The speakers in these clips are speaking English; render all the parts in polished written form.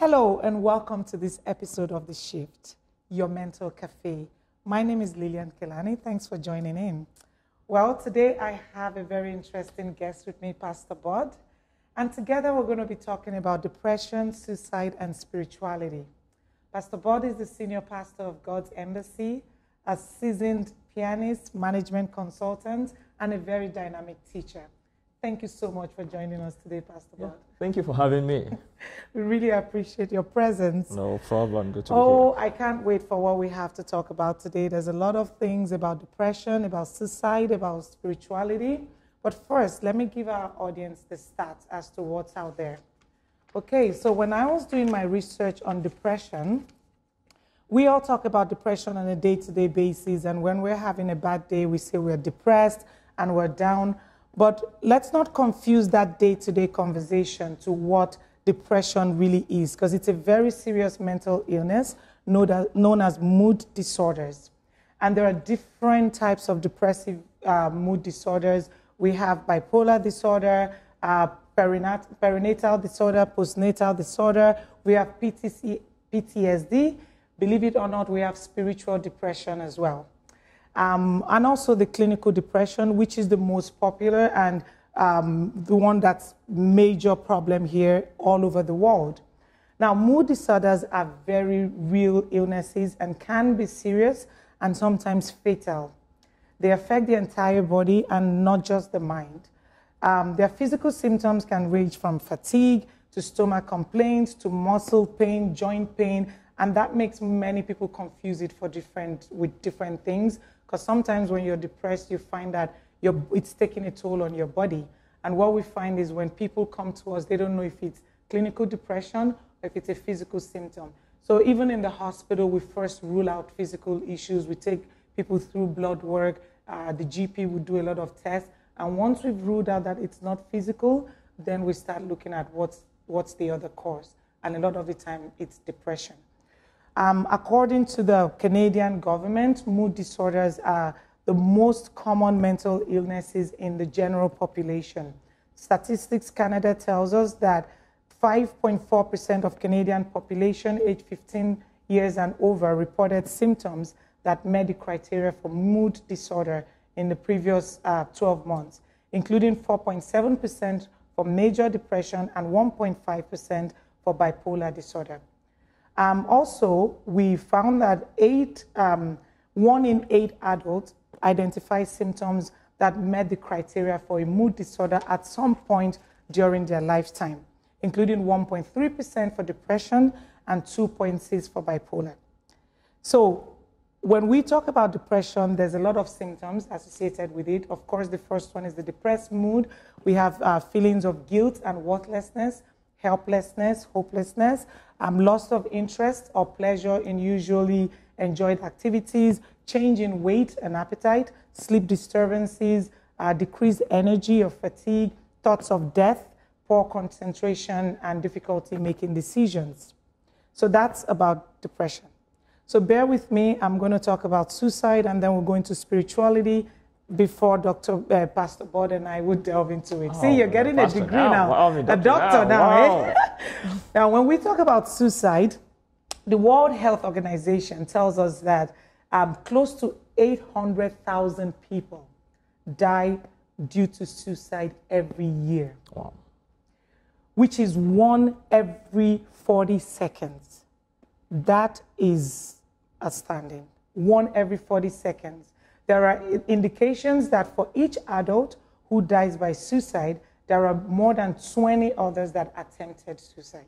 Hello and welcome to this episode of The Shyft, your mental cafe. My name is Lillian Kelani. Thanks for joining in. Well, today I have a very interesting guest with me, Pastor Bod, and together we're going to be talking about depression, suicide, and spirituality. Pastor Bod is the senior pastor of God's Embassy, a seasoned pianist, management consultant, and a very dynamic teacher. Thank you so much for joining us today, Pastor Bod. Thank you for having me. We really appreciate your presence. No problem. Good to be here. I can't wait for what we have to talk about today. There's a lot of things about depression, about suicide, about spirituality. But first, let me give our audience the stats as to what's out there. Okay, so when I was doing my research on depression, we all talk about depression on a day-to-day basis. And when we're having a bad day, we say we're depressed and we're down. But let's not confuse that day-to-day conversation to what depression really is, because it's a very serious mental illness known as mood disorders. And there are different types of depressive mood disorders. We have bipolar disorder, perinatal disorder, postnatal disorder. We have PTSD. Believe it or not, we have spiritual depression as well. And also the clinical depression, which is the most popular and the one that's major problem here all over the world. Now, mood disorders are very real illnesses and can be serious and sometimes fatal. They affect the entire body and not just the mind. Their physical symptoms can range from fatigue to stomach complaints to muscle pain, joint pain, and that makes many people confuse it with different things. Because sometimes when you're depressed, you find that it's taking a toll on your body. And what we find is when people come to us, they don't know if it's clinical depression or if it's a physical symptom. So even in the hospital, we first rule out physical issues. We take people through blood work. The GP would do a lot of tests. And once we've ruled out that it's not physical, then we start looking at what's the other cause. And a lot of the time, it's depression. According to the Canadian government, mood disorders are the most common mental illnesses in the general population. Statistics Canada tells us that 5.4% of Canadian population aged 15 years and over reported symptoms that met the criteria for mood disorder in the previous 12 months, including 4.7% for major depression and 1.5% for bipolar disorder. Also, we found that 1 in 8 adults identify symptoms that met the criteria for a mood disorder at some point during their lifetime, including 1.3% for depression and 2.6% for bipolar. So when we talk about depression, there's a lot of symptoms associated with it. Of course, the first one is the depressed mood. We have feelings of guilt and worthlessness, helplessness, hopelessness, loss of interest or pleasure in usually enjoyed activities, change in weight and appetite, sleep disturbances, decreased energy or fatigue, thoughts of death, poor concentration, and difficulty making decisions. So that's about depression. So bear with me. I'm going to talk about suicide, and then we'll go into spirituality before Pastor Bod and I would delve into it. See, you're getting a degree now. Wow, a doctor now. Wow. Eh? Now, when we talk about suicide, the World Health Organization tells us that close to 800,000 people die due to suicide every year. Wow. Which is 1 every 40 seconds. That is astounding. 1 every 40 seconds. There are indications that for each adult who dies by suicide, there are more than 20 others that attempted suicide.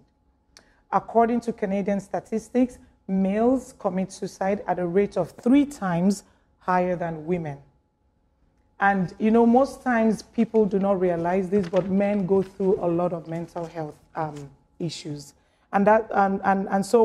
According to Canadian statistics, males commit suicide at a rate of 3 times higher than women. And, you know, most times people do not realize this, but men go through a lot of mental health issues. And so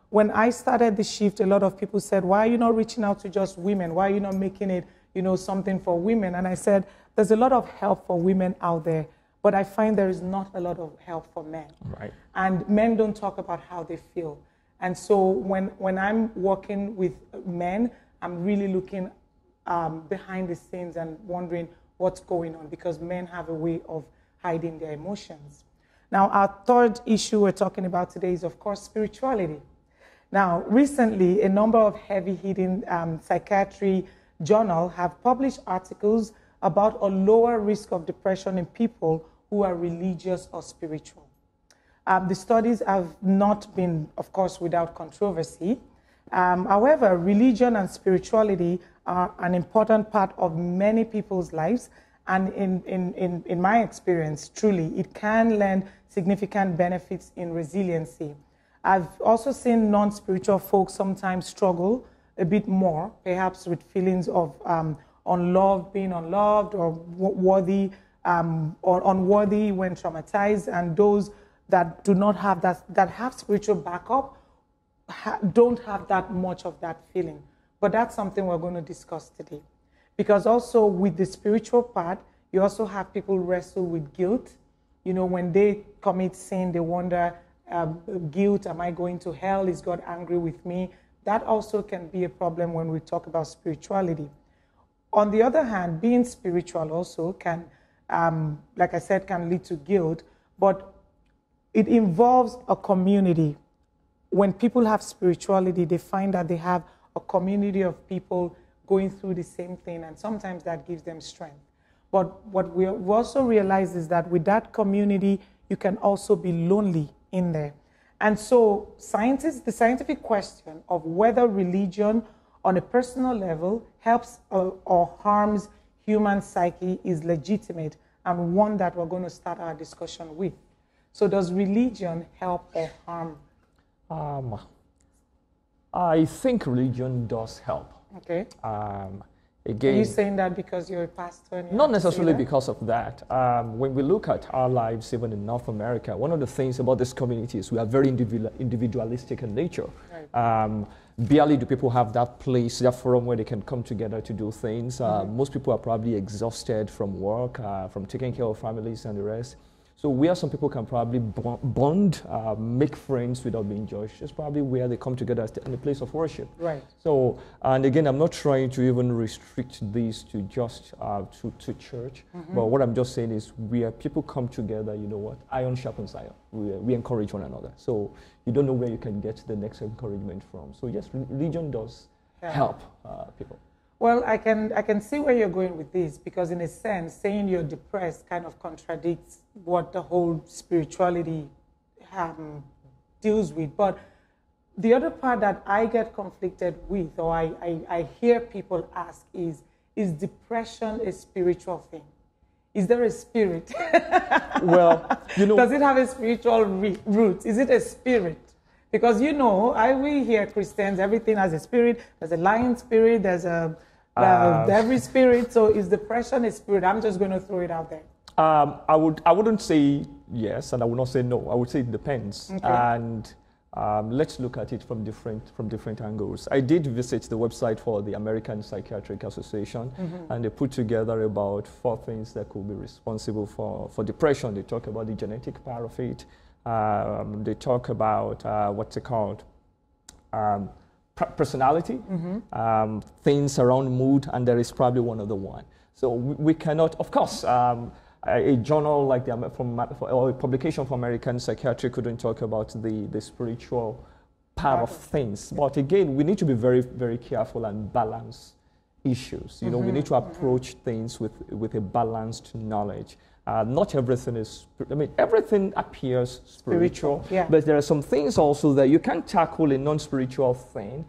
when I started the Shyft, a lot of people said, why are you not reaching out to just women? Why are you not making it, you know, something for women? And I said, there's a lot of help for women out there, but I find there is not a lot of help for men. Right. And men don't talk about how they feel. And so when I'm working with men, I'm really looking behind the scenes and wondering what's going on, because men have a way of hiding their emotions. Now, our third issue we're talking about today is, of course, spirituality. Now, recently, a number of heavy-hitting psychiatry journals have published articles about a lower risk of depression in people who are religious or spiritual. The studies have not been, of course, without controversy. However, religion and spirituality are an important part of many people's lives. And in my experience, truly, it can lend significant benefits in resiliency. I've also seen non-spiritual folks sometimes struggle a bit more, perhaps with feelings of unloved, being unloved, or worthy, or unworthy when traumatized, and those that do not have that have spiritual backup don't have that much of that feeling. But that's something we're going to discuss today. Because also with the spiritual part, you also have people wrestle with guilt. You know, when they commit sin, they wonder, guilt, am I going to hell? Is God angry with me? That also can be a problem when we talk about spirituality. On the other hand, being spiritual also can, like I said, can lead to guilt, but it involves a community. When people have spirituality, they find that they have a community of people going through the same thing, and sometimes that gives them strength. But what we also realize is that with that community, you can also be lonely in there. And so the scientific question of whether religion on a personal level helps or harms human psyche is legitimate, and one that we're going to start our discussion with. So does religion help or harm? I think religion does help. Okay. Again, are you saying that because you're a pastor? And not necessarily because of that. When we look at our lives, even in North America, one of the things about this community is we are very individualistic in nature. Right. Barely do people have that place, that forum where they can come together to do things. Most people are probably exhausted from work, from taking care of families and the rest. So where some people can probably bond, make friends without being judged, is probably where they come together in a place of worship. Right. So, and again, I'm not trying to even restrict these to just to church, but what I'm just saying is where people come together, you know what, iron sharpens iron. We encourage one another. So you don't know where you can get the next encouragement from. So yes, religion does help people. Well, I can see where you're going with this, because in a sense, saying you're depressed kind of contradicts what the whole spirituality deals with. But the other part that I get conflicted with, or I hear people ask is depression a spiritual thing? Is there a spirit? Well, you know, does it have a spiritual root? Is it a spirit? Because, you know, we hear Christians, everything has a spirit. There's a lion spirit, there's every spirit. So is depression a spirit? I'm just going to throw it out there. I wouldn't say yes, and I would not say no. I would say it depends. Okay. And let's look at it from different angles. I did visit the website for the American Psychiatric Association, and they put together about 4 things that could be responsible for depression. They talk about the genetic part of it. They talk about what's it called? Personality, things around mood, and there is probably one other one. So we cannot, of course, a journal like or a publication from American Psychiatry couldn't talk about the spiritual part of things. But again, we need to be very, very careful and balance issues. You know, we need to approach things with a balanced knowledge. Not everything is, everything appears spiritual, but there are some things also that you can tackle a non-spiritual thing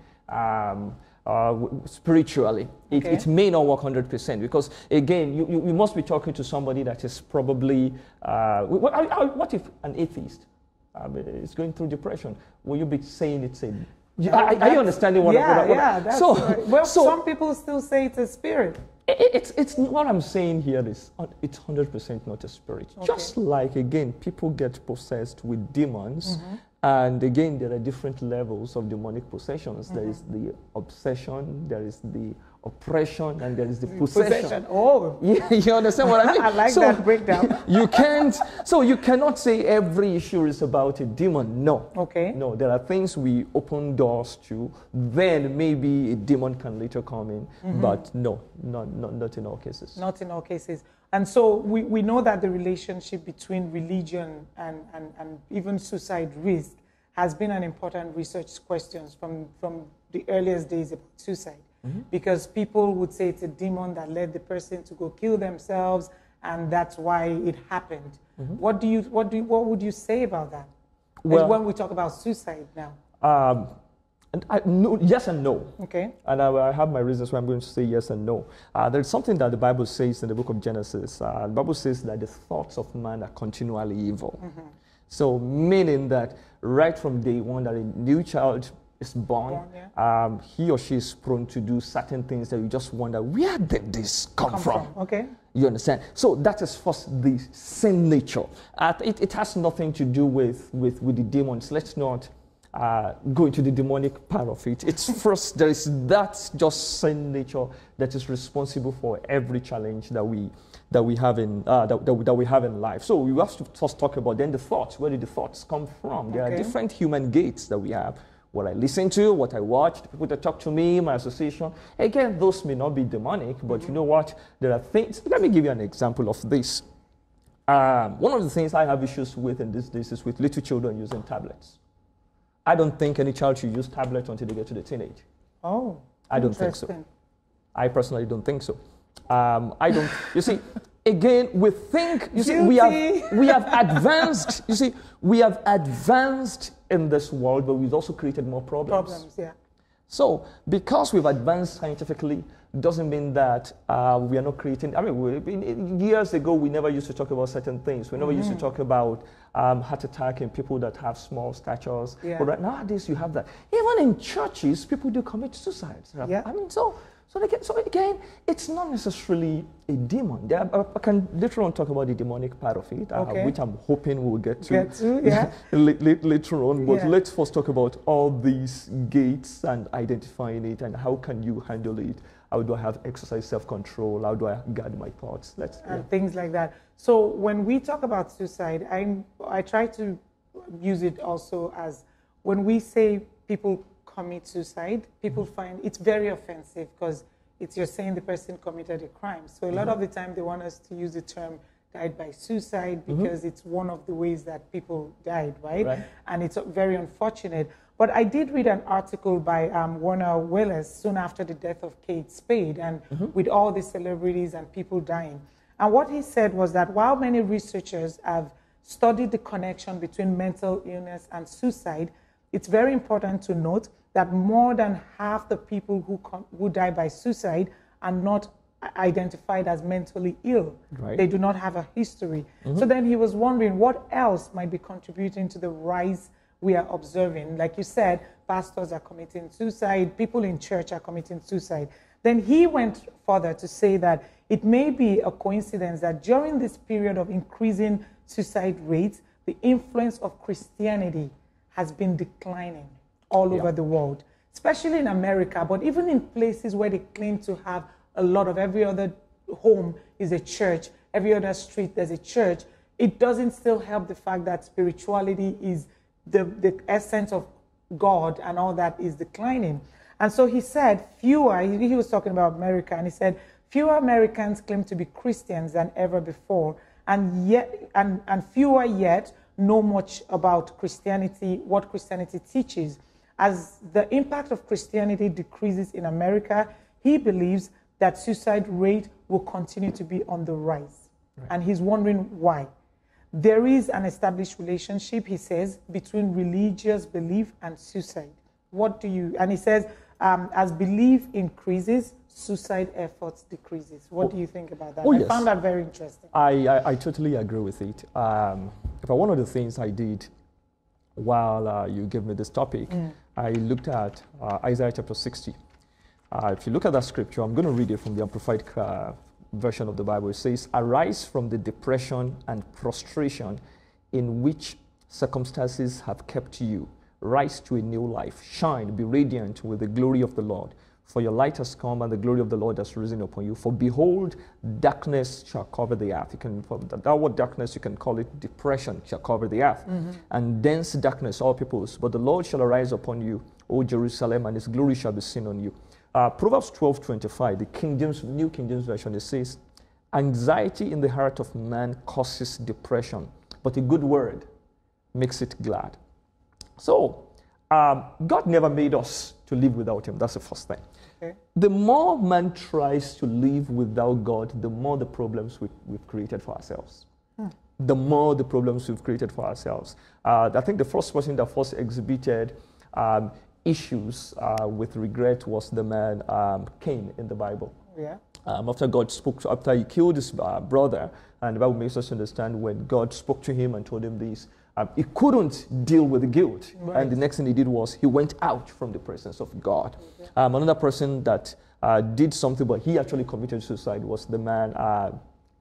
spiritually. It may not work 100%, because again, you must be talking to somebody that is probably, what if an atheist is going through depression? Will you be saying it's a, are you understanding what that's right. Well, some people still say it's a spirit. It's what I'm saying here is it's 100% not a spirit. Okay. Just like, again, people get possessed with demons, and again, there are different levels of demonic possessions. There is the obsession, there is the oppression, and there is the possession. Oh, yeah, you understand what I mean? I like that breakdown. You cannot say every issue is about a demon. No. Okay. No, there are things we open doors to. Then maybe a demon can later come in, but no, not in all cases. Not in all cases. And so we know that the relationship between religion and even suicide risk has been an important research question from the earliest days about suicide. Because people would say it's a demon that led the person to go kill themselves, and that's why it happened. What would you say about that? Well, when we talk about suicide now. No, yes and no. Okay. And I have my reasons why I'm going to say yes and no. There's something that the Bible says in the book of Genesis. The Bible says that the thoughts of man are continually evil. So meaning that right from day one that a new child is born, he or she is prone to do certain things that you just wonder, where did this come from? Okay. You understand? So that is first the sin nature. It has nothing to do with the demons. Let's not go into the demonic part of it. It's first, there is that just sin nature that is responsible for every challenge that we have in that we have in life. So we have to first talk about then the thoughts. Where did the thoughts come from? There are different human gates that we have. What I listen to, what I watch, the people that talk to me, my association. Again, those may not be demonic, but you know what? There are things. Let me give you an example of this. One of the things I have issues with in these days is with little children using tablets. I don't think any child should use tablets until they get to the teenage. Oh, I don't think so. I personally don't think so. I don't. You see, again, we think. You see, we have advanced. You see, we have advanced in this world, but we've also created more problems. Yeah. So, because we've advanced scientifically, doesn't mean that we are not creating. I mean, years ago, we never used to talk about certain things. We never used to talk about heart attack in people that have small statures. Yeah. But right nowadays, you have that. Even in churches, people do commit suicide. Yeah. I mean, so again, it's not necessarily a demon. I can later on talk about the demonic part of it, which I'm hoping we'll get to later on. But let's first talk about all these gates and identifying it and how can you handle it. How do I have exercise self-control? How do I guard my thoughts? Things like that. So when we talk about suicide, I try to use it also as when we say people commit suicide, people find it's very offensive because you're saying the person committed a crime. So a lot of the time they want us to use the term died by suicide because it's one of the ways that people died, right? And it's very unfortunate. But I did read an article by Warner Willis soon after the death of Kate Spade and with all the celebrities and people dying. And what he said was that while many researchers have studied the connection between mental illness and suicide, it's very important to note that more than half the people who die by suicide are not identified as mentally ill. They do not have a history. So then he was wondering what else might be contributing to the rise we are observing. Like you said, pastors are committing suicide, people in church are committing suicide. Then he went further to say that it may be a coincidence that during this period of increasing suicide rates, the influence of Christianity has been declining all over the world, especially in America, but even in places where they claim to have a lot of every other home is a church, every other street there's a church, it doesn't still help the fact that spirituality is the essence of God and all that is declining. And so he said he was talking about America, and he said fewer Americans claim to be Christians than ever before, and fewer yet know much about Christianity, what Christianity teaches. As the impact of Christianity decreases in America, he believes that suicide rate will continue to be on the rise. And he's wondering why. There is an established relationship, he says, between religious belief and suicide. And he says, as belief increases, suicide efforts decreases. What do you think about that? I found that very interesting. I totally agree with it. One of the things I did while you gave me this topic, I looked at Isaiah chapter 60. If you look at that scripture, I'm going to read it from the Amplified version of the Bible. It says, "Arise from the depression and prostration in which circumstances have kept you. Rise to a new life. Shine, be radiant with the glory of the Lord. For your light has come, and the glory of the Lord has risen upon you. For behold, darkness shall cover the earth." That word darkness, you can call it depression, shall cover the earth. And dense darkness, all peoples. But the Lord shall arise upon you, O Jerusalem, and his glory shall be seen on you. Proverbs 12:25, the New King James Version, it says, Anxiety in the heart of man causes depression, but a good word makes it glad. So, God never made us to live without him. That's the first thing. Okay. The more man tries to live without God, the more the problems we've created for ourselves. The more the problems we've created for ourselves. I think the first person that first exhibited issues with regret was the man Cain in the Bible. Yeah. After God spoke, after he killed his brother, and the Bible makes us understand when God spoke to him and told him this, he couldn't deal with the guilt. Right. And the next thing he did was he went out from the presence of God. Okay. Another person that did something, but he actually committed suicide, was the man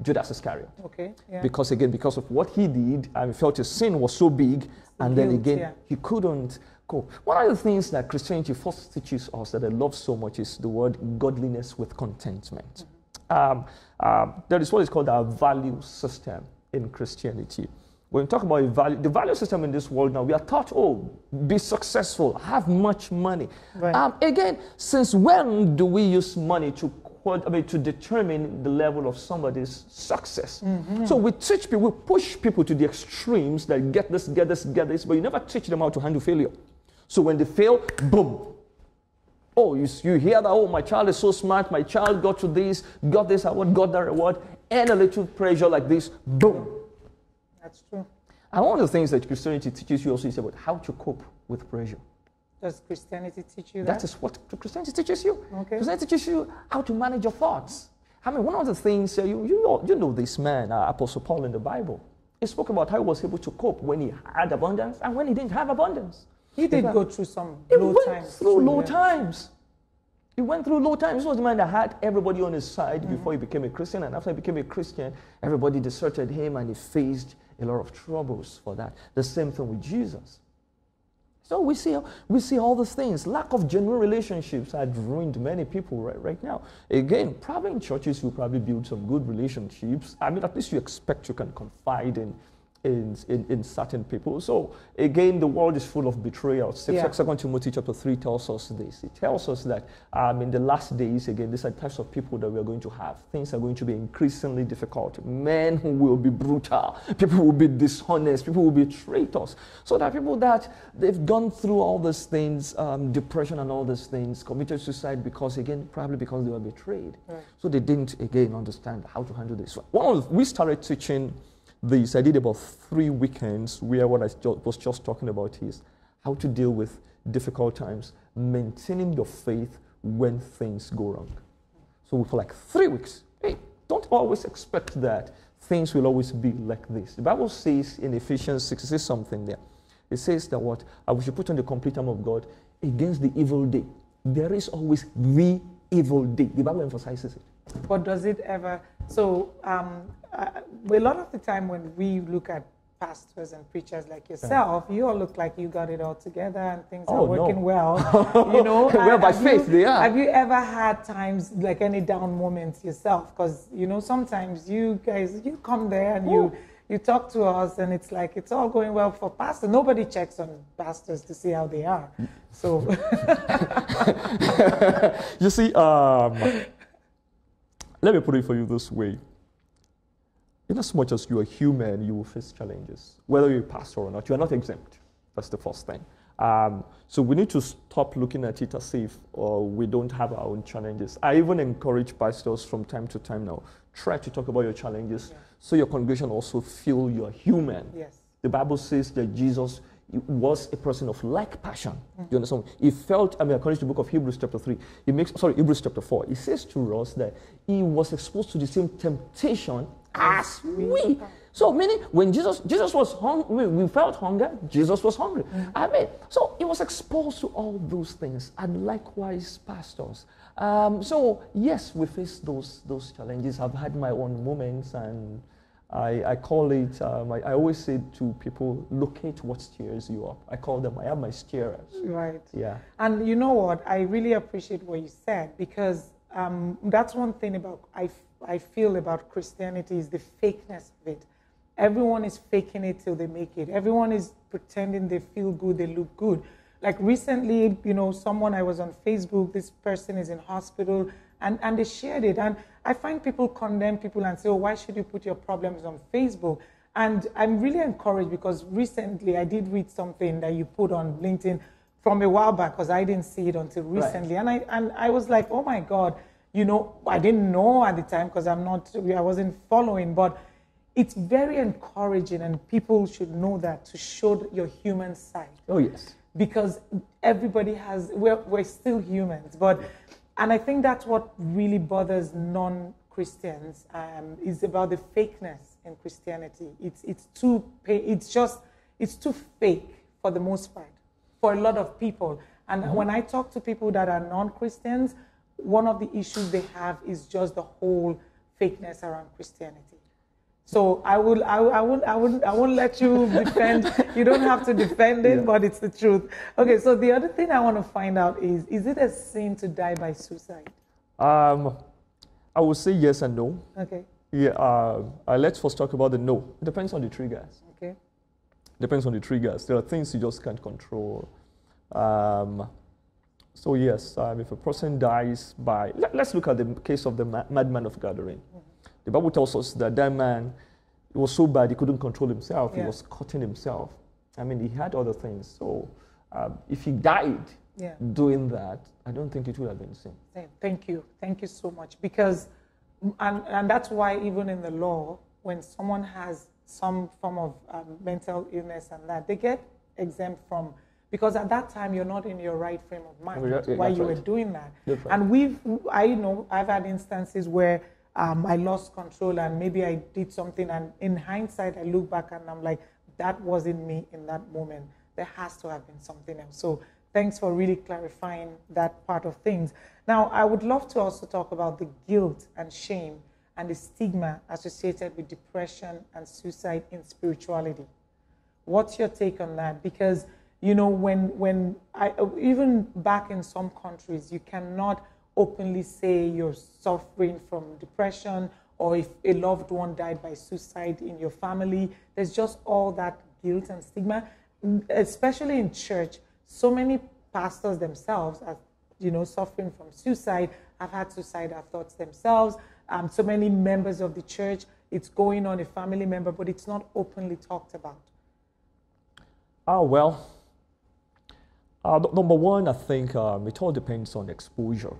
Judas Iscariot. Okay. Yeah. Because of what he did, he felt his sin was so big, and then Guilt, again, yeah. he couldn't cope. One of the things that Christianity first teaches us that I love so much is the word godliness with contentment. There is what is called our value system in Christianity. When we talk about the value system in this world now, we are taught, be successful, have much money. Right. Again, since when do we use money to determine the level of somebody's success? So we teach people, we push people to the extremes that get this, but you never teach them how to handle failure. So when they fail, boom. Oh, you hear that, my child is so smart, my child got to this, got this award, got that award, and a little pressure like this, boom. That's true. And one of the things that Christianity teaches you also is about how to cope with pressure. Does Christianity teach you that? That is what Christianity teaches you. Okay. Christianity teaches you how to manage your thoughts. I mean, one of the things, you know this man, Apostle Paul in the Bible, he spoke about how he was able to cope when he had abundance and when he didn't have abundance. He did go through some He low went times. through low times. He went through low times. He was the man that had everybody on his side before he became a Christian. And after he became a Christian, everybody deserted him and he faced a lot of troubles for that. The same thing with Jesus. So we see all these things. Lack of genuine relationships had ruined many people right now. Again, probably in churches you probably build some good relationships. I mean, at least you expect you can confide in certain people. So again, the world is full of betrayal. Yeah. 2 Timothy chapter 3 tells us this. It tells us that in the last days, again, these are types of people that we are going to have. Things are going to be increasingly difficult. Men who will be brutal. People will be dishonest. People will be traitors. So there are people that they've gone through all these things, depression and all these things, committed suicide probably because they were betrayed. Right. So they didn't, again, understand how to handle this. We started teaching this. I did about 3 weekends where what I was just talking about is how to deal with difficult times, maintaining your faith when things go wrong. So for like 3 weeks, don't always expect that things will always be like this. The Bible says in Ephesians 6, it says something there. It says that we should put on the complete armor of God against the evil day. There is always the evil day. The Bible emphasizes it. But does it ever? So a lot of the time when we look at pastors and preachers like yourself, you all look like you got it all together and things are working well. You know, well, by faith, they are. Have you ever had times like any down moments yourself? Because sometimes you guys come there and you talk to us and it's like it's all going well for pastors. Nobody checks on pastors to see how they are. So you see, let me put it for you this way. In as much as you are human, you will face challenges. Whether you're a pastor or not, you are not exempt. That's the first thing. So we need to stop looking at it as if we don't have our own challenges. I even encourage pastors from time to time now, try to talk about your challenges so your congregation also feel you're human. Yes. The Bible says that Jesus was a person of like passion. Do you understand? He felt, according to the book of Hebrews chapter 3, Hebrews chapter 4, it says to us that he was exposed to the same temptation as we. So meaning when Jesus was hungry, we felt hunger, Jesus was hungry. So he was exposed to all those things, and likewise pastors. So yes, we face those challenges. I've had my own moments, and I call it, I always say to people, locate what steers you up. I call them, I have my steerers. Right. Yeah. And you know what? I really appreciate what you said, because that's one thing about I feel about Christianity is the fakeness of it. Everyone is faking it till they make it. Everyone is pretending they feel good, they look good. Like recently, someone I was on Facebook, this person is in hospital and they shared it. And I find people condemn people and say, oh, why should you put your problems on Facebook? And I'm really encouraged because recently I did read something that you put on LinkedIn from a while back because I didn't see it until recently. Right. And I was like, oh my God, you know, I didn't know at the time because I wasn't following, but it's very encouraging and people should know that to show your human side. Oh, yes. Because everybody we're still humans. And I think that's what really bothers non-Christians is about the fakeness in Christianity. It's too fake for the most part, for a lot of people. And when I talk to people that are non-Christians, one of the issues they have is just the whole fakeness around Christianity. So I won't let you defend. You don't have to defend it, but it's the truth. Okay, so the other thing I want to find out is it a sin to die by suicide? I would say yes and no. Okay. Yeah. Let's first talk about the no. It depends on the triggers. Okay. Depends on the triggers. There are things you just can't control. So yes, if a person dies by, let's look at the case of the madman of Gathering. The Bible tells us that man, it was so bad he couldn't control himself. Yeah. He was cutting himself. I mean, he had other things. So if he died doing that, I don't think it would have been sin. Thank you. Thank you so much. Because, and that's why even in the law, when someone has some form of mental illness and that, they get exempt from, because at that time you're not in your right frame of mind while you were doing that. Right. And I've had instances where I lost control and maybe I did something, and in hindsight I look back and I'm like, that wasn't me in that moment. There has to have been something else. So thanks for really clarifying that part of things. Now, I would love to also talk about the guilt and shame and the stigma associated with depression and suicide in spirituality. What's your take on that? Because, you know, even back in some countries, you cannot openly say you're suffering from depression, or if a loved one died by suicide in your family. There's just all that guilt and stigma, especially in church. So many pastors themselves are, you know, suffering from suicide, have had suicidal thoughts themselves. So many members of the church, it's going on, a family member, but it's not openly talked about. Well, number one, I think it all depends on exposure.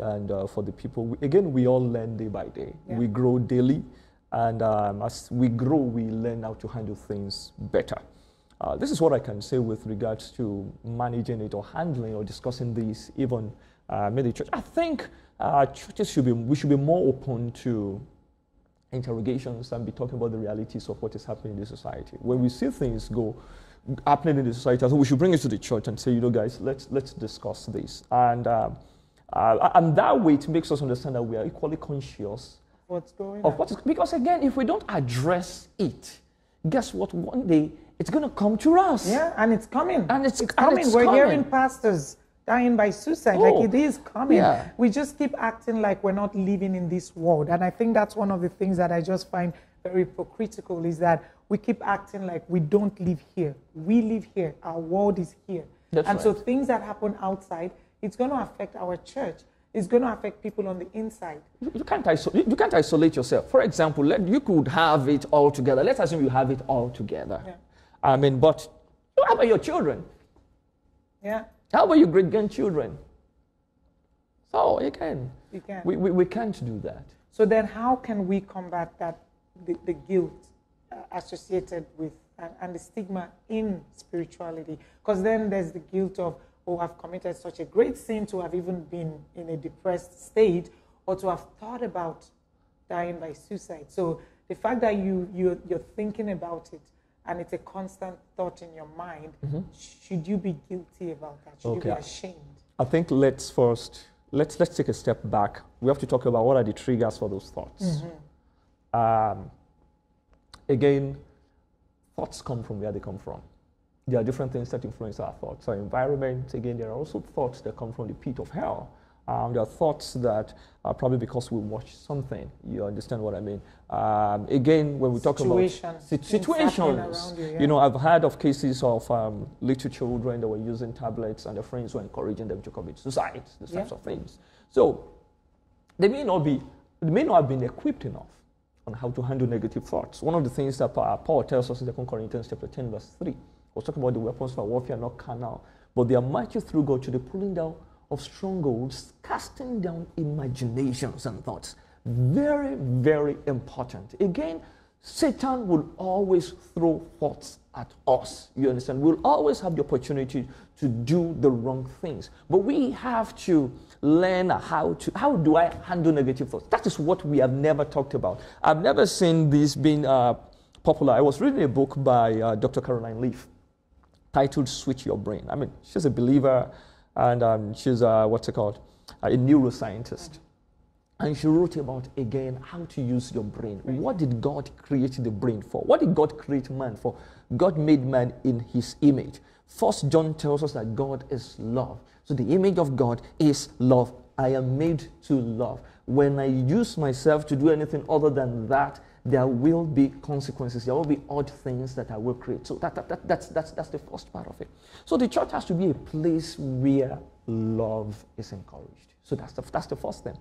And for the people, again, we all learn day by day. Yeah. We grow daily, and as we grow, we learn how to handle things better. This is what I can say with regards to managing it or handling or discussing this even in the church. I think churches should be more open to interrogations and be talking about the realities of what is happening in the society. When we see things happening in the society, I think we should bring it to the church and say, you know, guys, let's discuss this. And that way, it makes us understand that we are equally conscious what's going on. Because again, if we don't address it, guess what? One day it's going to come to us. Yeah, and it's coming. And it's coming. We're hearing pastors dying by suicide. Like, it is coming. Yeah. We just keep acting like we're not living in this world. And I think that's one of the things that I just find very hypocritical, is that we keep acting like we don't live here. We live here. Our world is here. That's right. So things that happen outside, it's going to affect our church. It's going to affect people on the inside. You can't isolate yourself. For example, you could have it all together. Let's assume you have it all together. Yeah. I mean, but how about your children? Yeah. How about your great-grandchildren? So again, can. We can't do that. So then how can we combat that, the guilt associated with and the stigma in spirituality? Because then there's the guilt of, oh, I've committed such a great sin to have even been in a depressed state, or to have thought about dying by suicide. So the fact that you're thinking about it and it's a constant thought in your mind, should you be guilty about that? Should you be ashamed? I think let's take a step back. We have to talk about what are the triggers for those thoughts. Again, thoughts come from where they come from. There are different things that influence our thoughts. Our environment, again, there are also thoughts that come from the pit of hell. There are thoughts that are probably because we watched something. You understand what I mean? Again, when we talk about situations, you know, I've heard of cases of little children that were using tablets and their friends were encouraging them to commit suicide, these types of things. So they may not have been equipped enough on how to handle negative thoughts. One of the things that Paul tells us in 2 Corinthians chapter 10, verse 3, was talking about the weapons for warfare, not carnal, but they are mighty through God to the pulling down of strongholds, casting down imaginations and thoughts. Very, very important. Again, Satan will always throw thoughts at us. You understand? We'll always have the opportunity to do the wrong things. But we have to learn how do I handle negative thoughts? That is what we have never talked about. I've never seen this being popular. I was reading a book by Dr. Caroline Leaf titled Switch Your Brain. I mean, she's a believer and she's a neuroscientist. And she wrote about, again, how to use your brain. What did God create the brain for? What did God create man for? God made man in his image. First John tells us that God is love. So the image of God is love. I am made to love. When I use myself to do anything other than that, there will be consequences. There will be odd things that I will create. So that's the first part of it. So the church has to be a place where love is encouraged. So that's the first thing.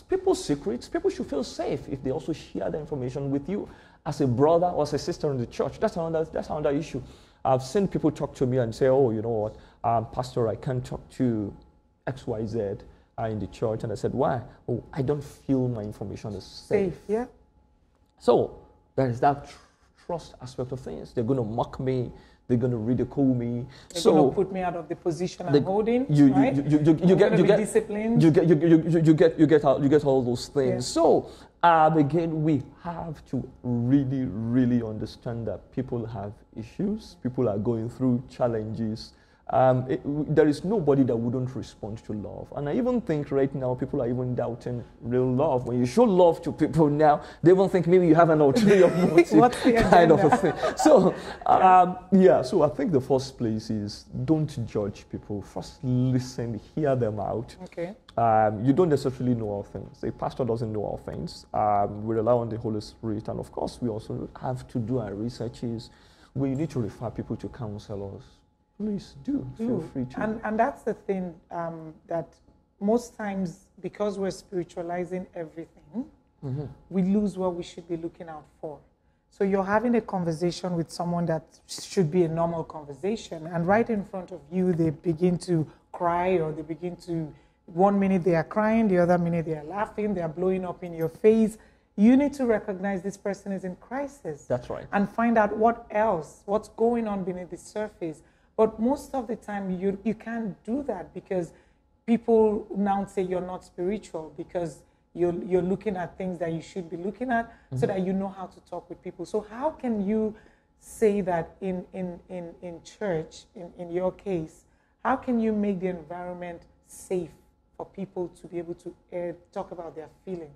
People's secrets, people should feel safe if they also share the information with you as a brother or as a sister in the church. That's another issue. I've seen people talk to me and say, oh, you know what, Pastor, I can't talk to XYZ in the church. And I said, why? Oh, I don't feel my information is safe. Yeah. So there is that trust aspect of things. They're going to mock me. They're going to ridicule me. They're going to put me out of the position I'm holding. You get all those things. Yeah. So again, we have to really, really understand that people have issues. People are going through challenges. There is nobody that wouldn't respond to love. And I even think right now people are even doubting real love. When you show love to people now, they even think maybe you have an ulterior motive kind of a thing. So, so I think the first place is don't judge people. First listen, hear them out. Okay. You don't necessarily know all things. A pastor doesn't know all things. We rely on the Holy Spirit. And of course, we also have to do our researches. We need to refer people to counselors. Please do. Feel free to. And that's the thing that most times, because we're spiritualizing everything, we lose what we should be looking out for. So you're having a conversation with someone that should be a normal conversation, and right in front of you, they begin to cry, or they begin to, one minute they are crying, the other minute they are laughing, they are blowing up in your face. You need to recognize this person is in crisis. That's right. And find out what's going on beneath the surface. But most of the time, you can't do that because people now say you're not spiritual because you're looking at things that you should be looking at so that you know how to talk with people. So how can you say that in church, in your case, how can you make the environment safe for people to be able to talk about their feelings?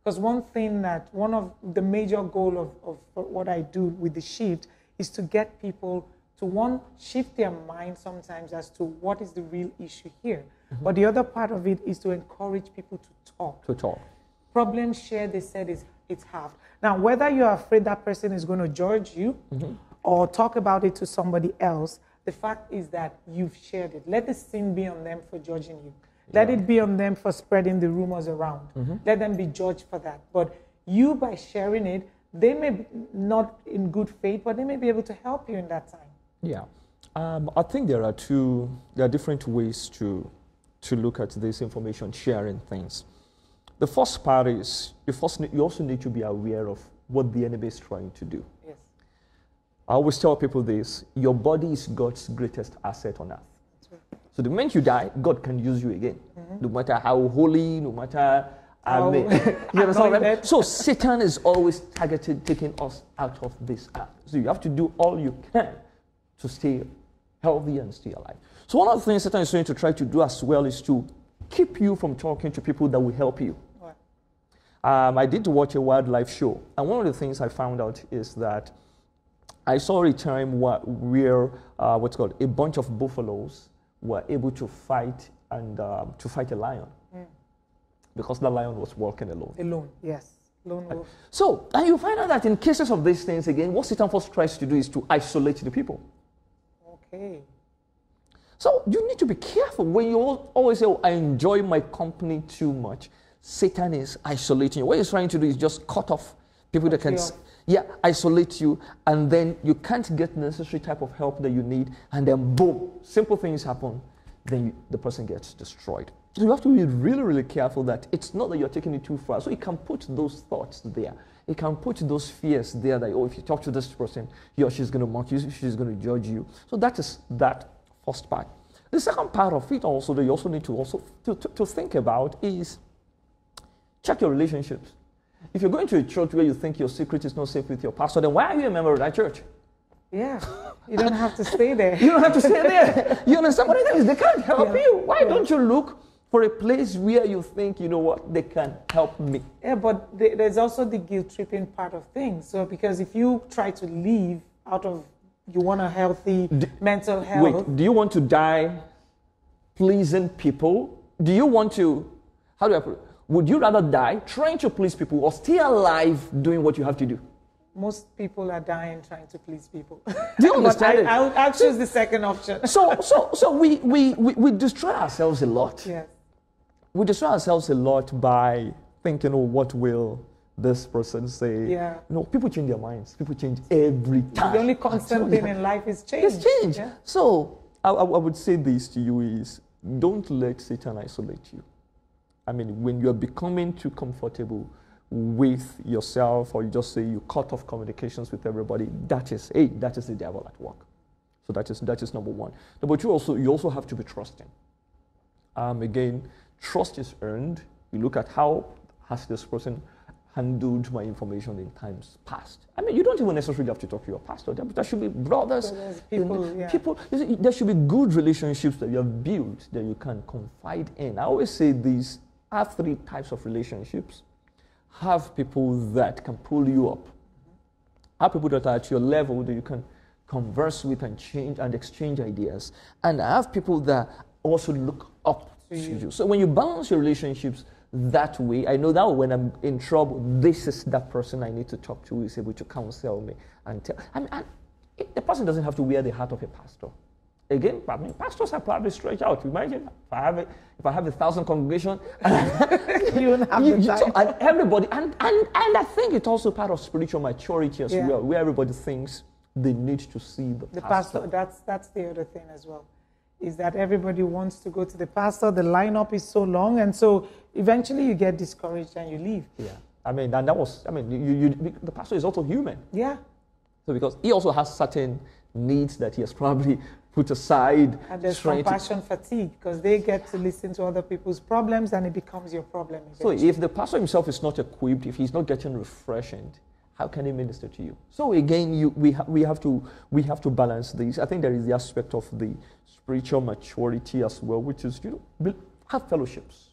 Because one of the major goals of what I do with the Shyft is to get people to shift their mind sometimes as to what is the real issue here. But the other part of it is to encourage people to talk. Problems shared, they said, it's halved. Now, whether you're afraid that person is going to judge you or talk about it to somebody else, the fact is that you've shared it. Let the sin be on them for judging you. Let it be on them for spreading the rumors around. Let them be judged for that. But you, by sharing it, they may be not in good faith, but they may be able to help you in that time. Yeah, I think there are different ways to look at this information sharing things. The first part is you also need to be aware of what the enemy is trying to do. Yes. I always tell people this: your body is God's greatest asset on earth. That's right. So the moment you die, God can use you again, no matter how holy, no matter you understand, right? So Satan is always targeted taking us out of this earth. So you have to do all you can to stay healthy and stay alive. So one of the things Satan is going to try to do as well is to keep you from talking to people that will help you. Right. I did watch a wildlife show, and one of the things I found out is that I saw a time where a bunch of buffaloes were able to fight a lion because the lion was walking alone. Alone, yes. Lone wolf. So, and you find out that in cases of these things, again, what Satan first tries to do is to isolate the people. Okay. So you need to be careful when you always say, oh, I enjoy my company too much. Satan is isolating you. What he's trying to do is just cut off people that can, isolate you, and then you can't get the necessary type of help that you need, and then boom, simple things happen, then the person gets destroyed. So you have to be really, really careful that it's not that you're taking it too far. So you can put those thoughts there. You can put those fears there that, oh, if you talk to this person, he or she's going to mock you, she's going to judge you. So that is that first part. The second part of it also that you also need to think about is check your relationships. If you're going to a church where you think your secret is not safe with your pastor, then why are you a member of that church? Yeah, you don't have to stay there. You don't have to stay there. You understand what it is? They can't help you. Why don't you look for a place where you think, you know what, they can help me? Yeah, but there's also the guilt-tripping part of things. So because if you try to leave out of, you want a healthy mental health. Wait, do you want to die pleasing people? Do you want to, how do I put it? Would you rather die trying to please people or stay alive doing what you have to do? Most people are dying trying to please people. Do you understand it? I'll choose the second option. So we destroy ourselves a lot. Yes. We destroy ourselves a lot by thinking, oh, what will this person say? Yeah. No, people change their minds. People change every time. The only constant thing in life is change. It's change. Yeah. So I would say this to you is, don't let Satan isolate you. I mean, when you're becoming too comfortable with yourself, or you just say you cut off communications with everybody, that is the devil at work. So that is number one. Number two, you also have to be trusting. Again, trust is earned. You look at how has this person handled my information in times past. I mean, you don't even necessarily have to talk to your pastor. There should be brothers, people. There should be good relationships that you have built that you can confide in. I always say this: have three types of relationships. Have people that can pull you up. Have people that are at your level that you can converse with and change and exchange ideas. And have people that also look up to you. So when you balance your relationships that way, I know that when I'm in trouble, this is that person I need to talk to who is able to counsel me and tell. The person doesn't have to wear the hat of a pastor. Again, I mean, pastors are probably stretched out. Imagine if I have 1,000 congregation, you don't have the time. And everybody, and I think it's also part of spiritual maturity as well, where everybody thinks they need to see the pastor. That's the other thing as well, is that everybody wants to go to the pastor. The lineup is so long, and so eventually you get discouraged and you leave. Yeah, I mean, and that was, I mean, the pastor is also human. Yeah. So because he also has certain needs that he has probably put aside. And there's compassion fatigue, because they get to listen to other people's problems and it becomes your problem eventually. So if the pastor himself is not equipped, if he's not getting refreshed, how can he minister to you? So again, we have to balance these. I think there is the aspect of the spiritual maturity as well, which is, have fellowships,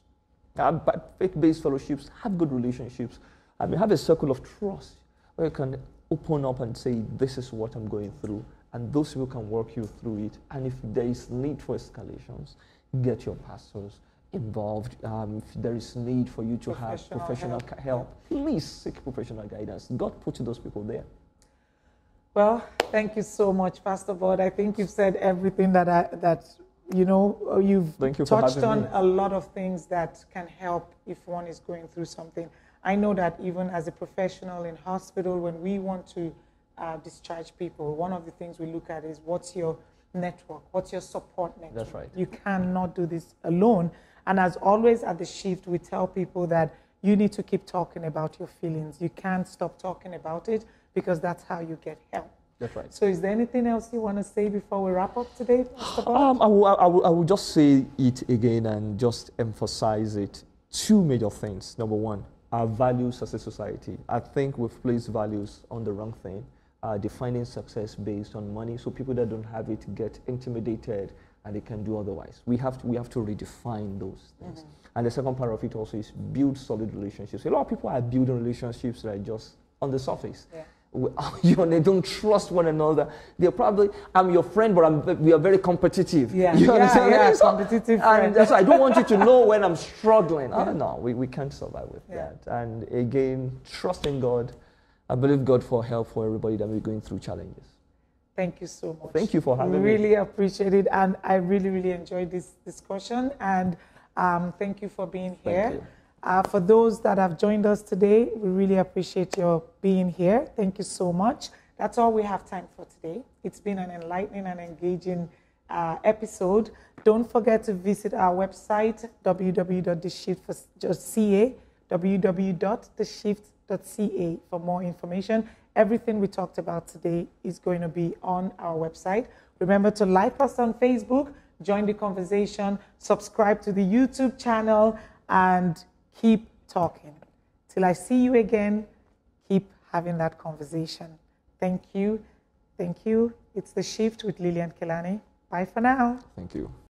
have faith-based fellowships, have good relationships. I mean, have a circle of trust where you can open up and say, this is what I'm going through. And those people can work you through it. And if there is need for escalations, get your pastors involved. If there is need for you to have professional help, please seek professional guidance. God put those people there. Well, thank you so much, Pastor Bod. I think you've said everything you've touched on a lot of things that can help if one is going through something. I know that even as a professional in hospital, when we want to discharge people, one of the things we look at is what's your network, what's your support network. That's right. You cannot do this alone. And as always at the Shyft, we tell people that you need to keep talking about your feelings. You can't stop talking about it, because that's how you get help. That's right. So is there anything else you want to say before we wrap up today, Mr. Bod? I will just say it again and just emphasize it. Two major things. Number one, our values as a society. I think we've placed values on the wrong thing. Defining success based on money, so people that don't have it get intimidated and they can do otherwise. We have to redefine those things. And the second part of it also is build solid relationships. A lot of people are building relationships that are just on the surface. They don't trust one another. They're probably, I'm your friend, but we are very competitive. Competitive friend. And so I don't want you to know when I'm struggling. No, we can't survive with that. And again, trust in God. I believe God for help for everybody that we're going through challenges. Thank you so much. Thank you for having me. Really appreciate it, and I really, really enjoyed this discussion. And thank you for being here. For those that have joined us today, we really appreciate your being here. Thank you so much. That's all we have time for today. It's been an enlightening and engaging episode. Don't forget to visit our website, www.theshift.ca, www.theshift.ca for more information. Everything we talked about today is going to be on our website. Remember to like us on Facebook, join the conversation, subscribe to the YouTube channel, and keep talking. Till I see you again, keep having that conversation. Thank you. Thank you. It's The Shift with Lillian Kelani. Bye for now. Thank you.